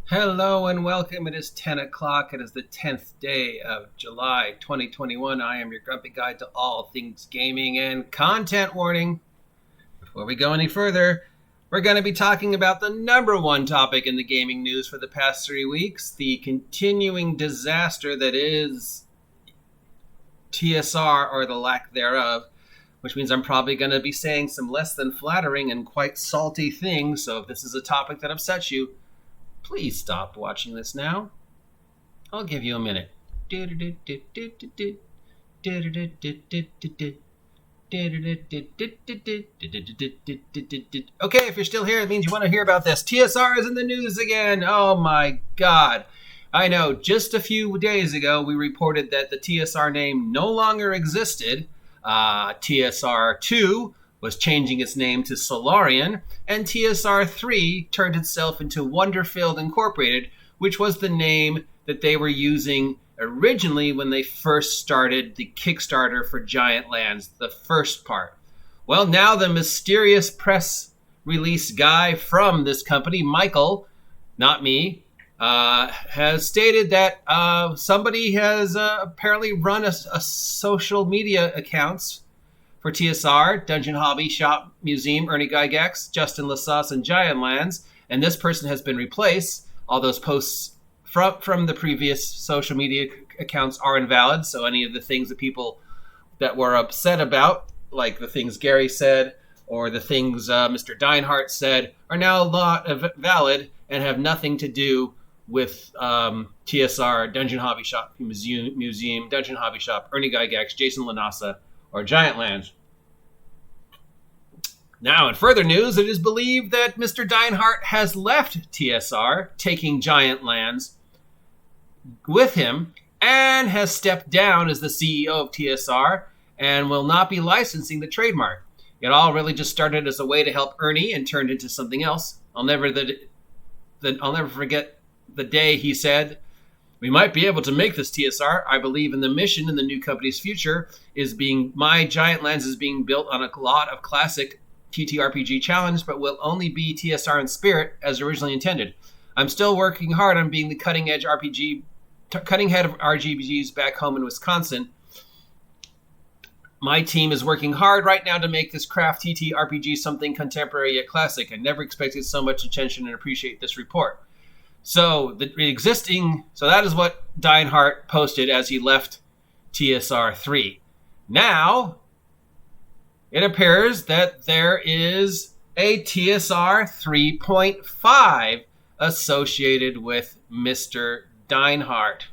Hello and welcome. It is 10 o'clock. It is the 10th day of July 2021. I am your grumpy guide to all things gaming and content warning. Before we go any further, we're going to be talking about the number one topic in the gaming news for the past 3 weeks, the continuing disaster that is TSR, or the lack thereof, which means I'm probably going to be saying some less than flattering and quite salty things. So if this is a topic that upsets you, please stop watching this now. I'll give you a minute. Okay, if you're still here, it means you want to hear about this. TSR is in the news again. Oh my God. I know, just a few days ago, we reported that the TSR name no longer existed. TSR2 was changing its name to Solarian, and TSR3 turned itself into Wonderfield Incorporated, which was the name that they were using originally when they first started the Kickstarter for Giantlands, the first part. Well, now the mysterious press release guy from this company, Michael, not me, has stated that somebody has apparently run a social media accounts for TSR, Dungeon Hobby Shop Museum, Ernie Gygax, Justin Lasauce, and Giantlands, and this person has been replaced. All those posts from the previous social media accounts are invalid, so any of the things that people that were upset about, like the things Gary said or the things Mr. Dinehart said, are now not valid and have nothing to do with TSR, Dungeon Hobby Shop Museum, Dungeon Hobby Shop, Ernie Gygax, Jason Lanasa, or Giantlands. Now, in further news, it is believed that Mr. Dinehart has left TSR, taking Giantlands with him, and has stepped down as the CEO of TSR and will not be licensing the trademark. It all really just started as a way to help Ernie and turned into something else. I'll never forget the day he said, "We might be able to make this TSR. I believe in the mission and the new company's future my Giantlands is being built on a lot of classic TTRPG challenge, but will only be TSR in spirit as originally intended. I'm still working hard on being the cutting head of RPGs back home in Wisconsin. My team is working hard right now to make this craft TTRPG something contemporary yet classic. I never expected so much attention and appreciate this report." So that is what Dinehart posted as he left TSR 3. Now, it appears that there is a TSR 3.5 associated with Mr. Dinehart.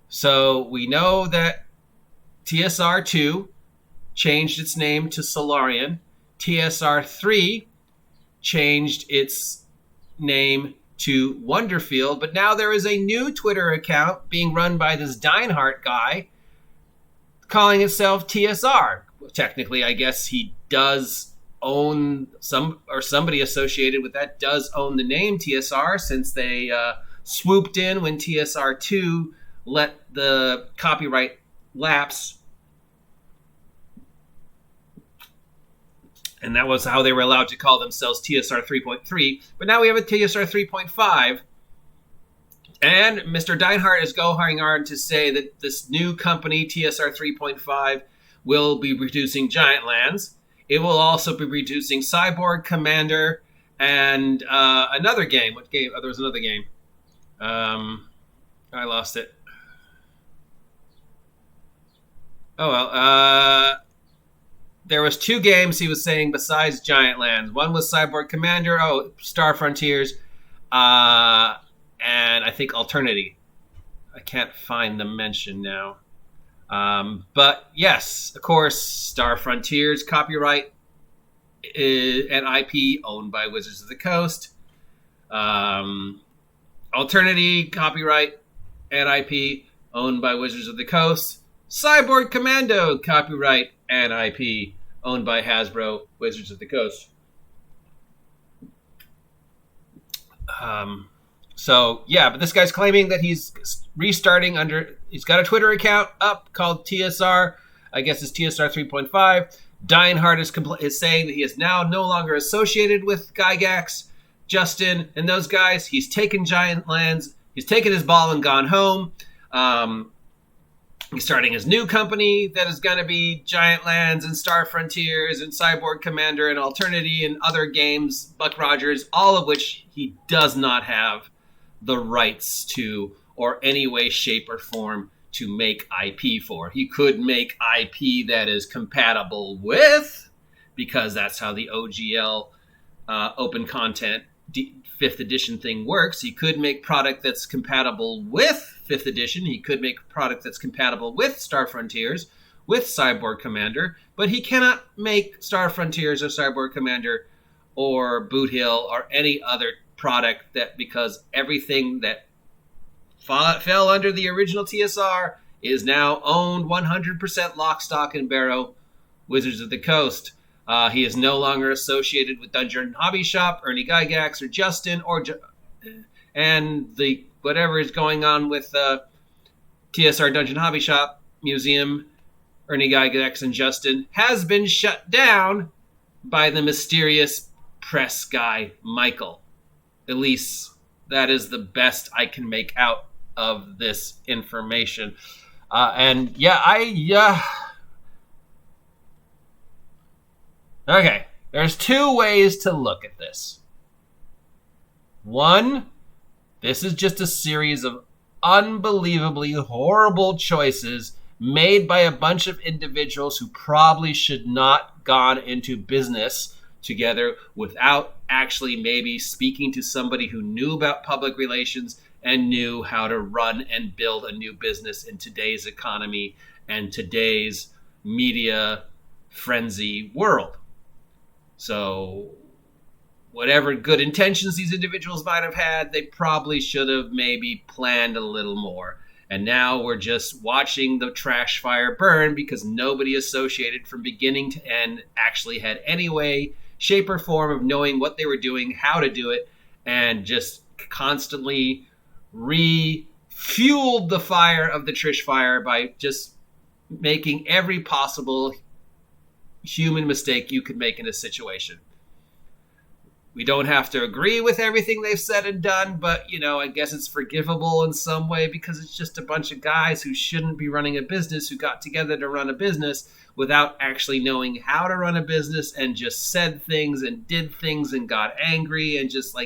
So we know that TSR 2 changed its name to Solarian. TSR 3 changed its name to Wonderfield, but now there is a new Twitter account being run by this Dinehart guy calling itself TSR. Technically, I guess he does own somebody associated with that does own the name TSR, since they swooped in when TSR 2 let the copyright lapse. And that was how they were allowed to call themselves TSR 3.3. But now we have a TSR 3.5. And Mr. Dinehart is going on to say that this new company, TSR 3.5, will be reducing Giantlands. It will also be reducing Cyborg Commander and another game. What game? Oh, there was another game. I lost it. Oh, well. There was 2 games he was saying besides Giantlands. One was Cyborg Commander, Star Frontiers, and I think Alternity. I can't find the mention now. But yes, of course, Star Frontiers copyright and IP owned by Wizards of the Coast. Alternity copyright and IP owned by Wizards of the Coast. Cyborg Commando copyright and IP owned by Hasbro, Wizards of the Coast. But this guy's claiming that he's restarting he's got a Twitter account up called TSR. I guess it's TSR 3.5. Dinehart is saying that he is now no longer associated with Gygax, Justin and those guys. He's taken Giantlands. He's taken his ball and gone home. He's starting his new company that is going to be Giantlands and Star Frontiers and Cyborg Commander and Alternity and other games, Buck Rogers, all of which he does not have the rights to or any way, shape, or form to make IP for. He could make IP that is compatible with, because that's how the OGL open content 5th edition thing works. He could make product that's compatible with 5th edition. He could make a product that's compatible with Star Frontiers, with Cyborg Commander, but he cannot make Star Frontiers or Cyborg Commander or Boot Hill or any other product that, because everything that fell under the original TSR is now owned 100% lock, stock, and barrel Wizards of the Coast. He is no longer associated with Dungeon Hobby Shop, Ernie Gygax, or Justin, and the whatever is going on with TSR Dungeon Hobby Shop Museum, Ernie Gygax, and Justin has been shut down by the mysterious press guy, Michael. At least that is the best I can make out of this information. Okay, there's two ways to look at this. One, this is just a series of unbelievably horrible choices made by a bunch of individuals who probably should not gone into business together without actually maybe speaking to somebody who knew about public relations and knew how to run and build a new business in today's economy and today's media frenzy world. So whatever good intentions these individuals might have had, they probably should have maybe planned a little more. And now we're just watching the trash fire burn because nobody associated from beginning to end actually had any way, shape, or form of knowing what they were doing, how to do it, and just constantly refueled the fire of the Trish fire by just making every possible human mistake you could make in a situation. We don't have to agree with everything they've said and done, but, I guess it's forgivable in some way because it's just a bunch of guys who shouldn't be running a business who got together to run a business without actually knowing how to run a business and just said things and did things and got angry and just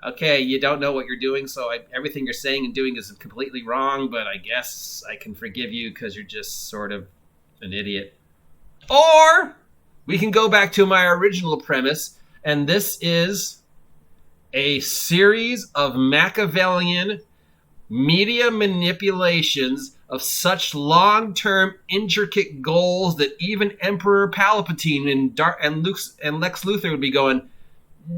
okay, you don't know what you're doing, so everything you're saying and doing is completely wrong, but I guess I can forgive you because you're just sort of an idiot. Or we can go back to my original premise, and this is a series of Machiavellian media manipulations of such long-term, intricate goals that even Emperor Palpatine and Lex Luthor would be going,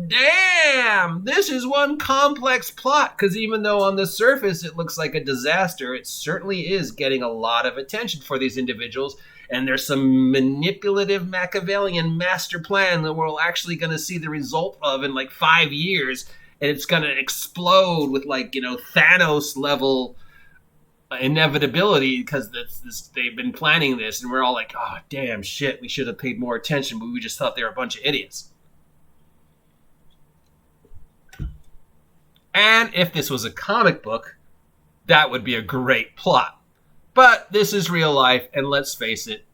damn, this is one complex plot, because even though on the surface it looks like a disaster, it certainly is getting a lot of attention for these individuals. And there's some manipulative Machiavellian master plan that we're actually going to see the result of in 5 years. And it's going to explode with Thanos level inevitability because they've been planning this. And we're all like, oh, damn shit, we should have paid more attention, but we just thought they were a bunch of idiots. And if this was a comic book, that would be a great plot. But this is real life, and let's face it,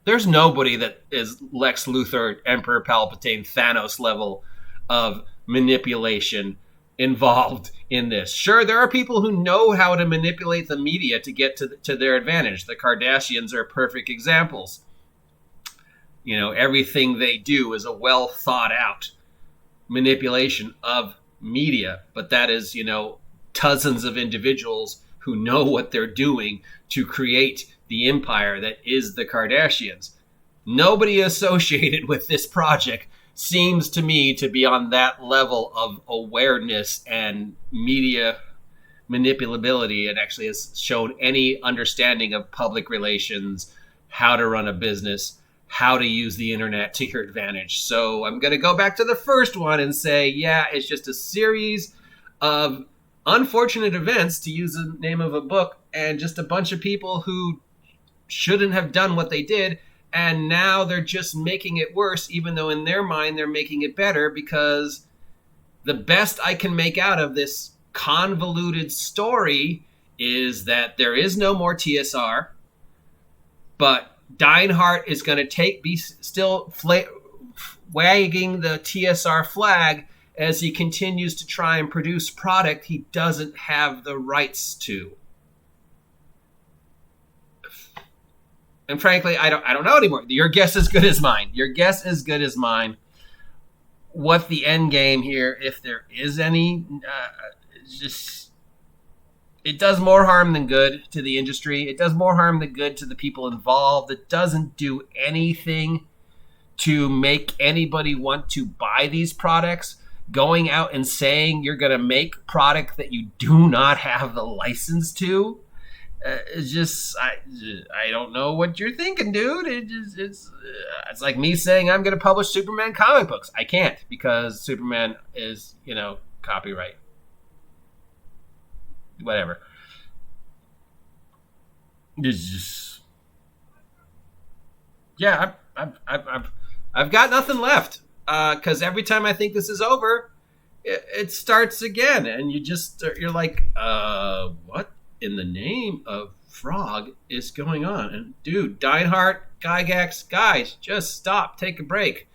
there's nobody that is Lex Luthor, Emperor Palpatine, Thanos level of manipulation involved in this. Sure, there are people who know how to manipulate the media to get to their advantage. The Kardashians are perfect examples. Everything they do is a well thought out manipulation of media, but that is, dozens of individuals who know what they're doing to create the empire that is the Kardashians. Nobody associated with this project seems to me to be on that level of awareness and media manipulability and actually has shown any understanding of public relations, how to run a business, how to use the internet to your advantage. So I'm going to go back to the first one and say, yeah, it's just a series of unfortunate events, to use the name of a book, and just a bunch of people who shouldn't have done what they did, and now they're just making it worse, even though in their mind they're making it better because the best I can make out of this convoluted story is that there is no more TSR, but Dinehart is going to be still wagging the TSR flag as he continues to try and produce product he doesn't have the rights to. And frankly, I don't know anymore. Your guess is good as mine. Your guess is good as mine. What the end game here, if there is any, it does more harm than good to the industry. It does more harm than good to the people involved. It doesn't do anything to make anybody want to buy these products. Going out and saying you're going to make product that you do not have the license to, it's just, I don't know what you're thinking, dude. It's like me saying I'm going to publish Superman comic books. I can't, because Superman is, copyright. Whatever. It's just, yeah, I've got nothing left. Because every time I think this is over, it starts again, and you're like, what in the name of frog is going on? And dude, Dinehart, Gygax, guys, just stop, take a break,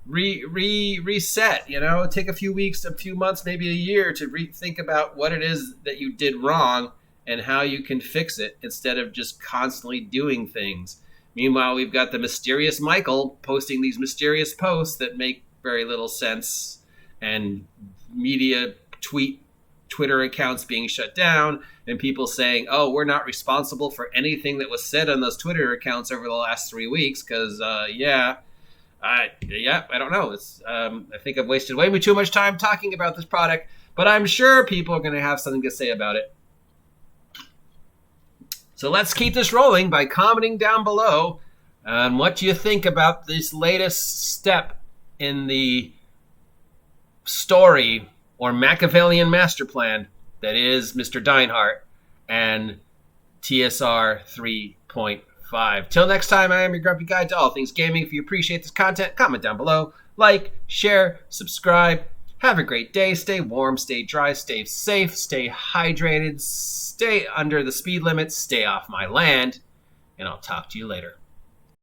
reset. Take a few weeks, a few months, maybe a year to think about what it is that you did wrong and how you can fix it, instead of just constantly doing things. Meanwhile, we've got the mysterious Michael posting these mysterious posts that make very little sense, and media Twitter accounts being shut down, and people saying, oh, we're not responsible for anything that was said on those Twitter accounts over the last 3 weeks because, I don't know. I think I've wasted way too much time talking about this product, but I'm sure people are going to have something to say about it. So let's keep this rolling by commenting down below on what you think about this latest step in the story or Machiavellian master plan that is Mr. Dinehart and TSR 3.5. Till next time, I am your grumpy guide to all things gaming. If you appreciate this content, comment down below. Like, share, subscribe. Have a great day. Stay warm, stay dry, stay safe, stay hydrated, stay under the speed limit, stay off my land, and I'll talk to you later.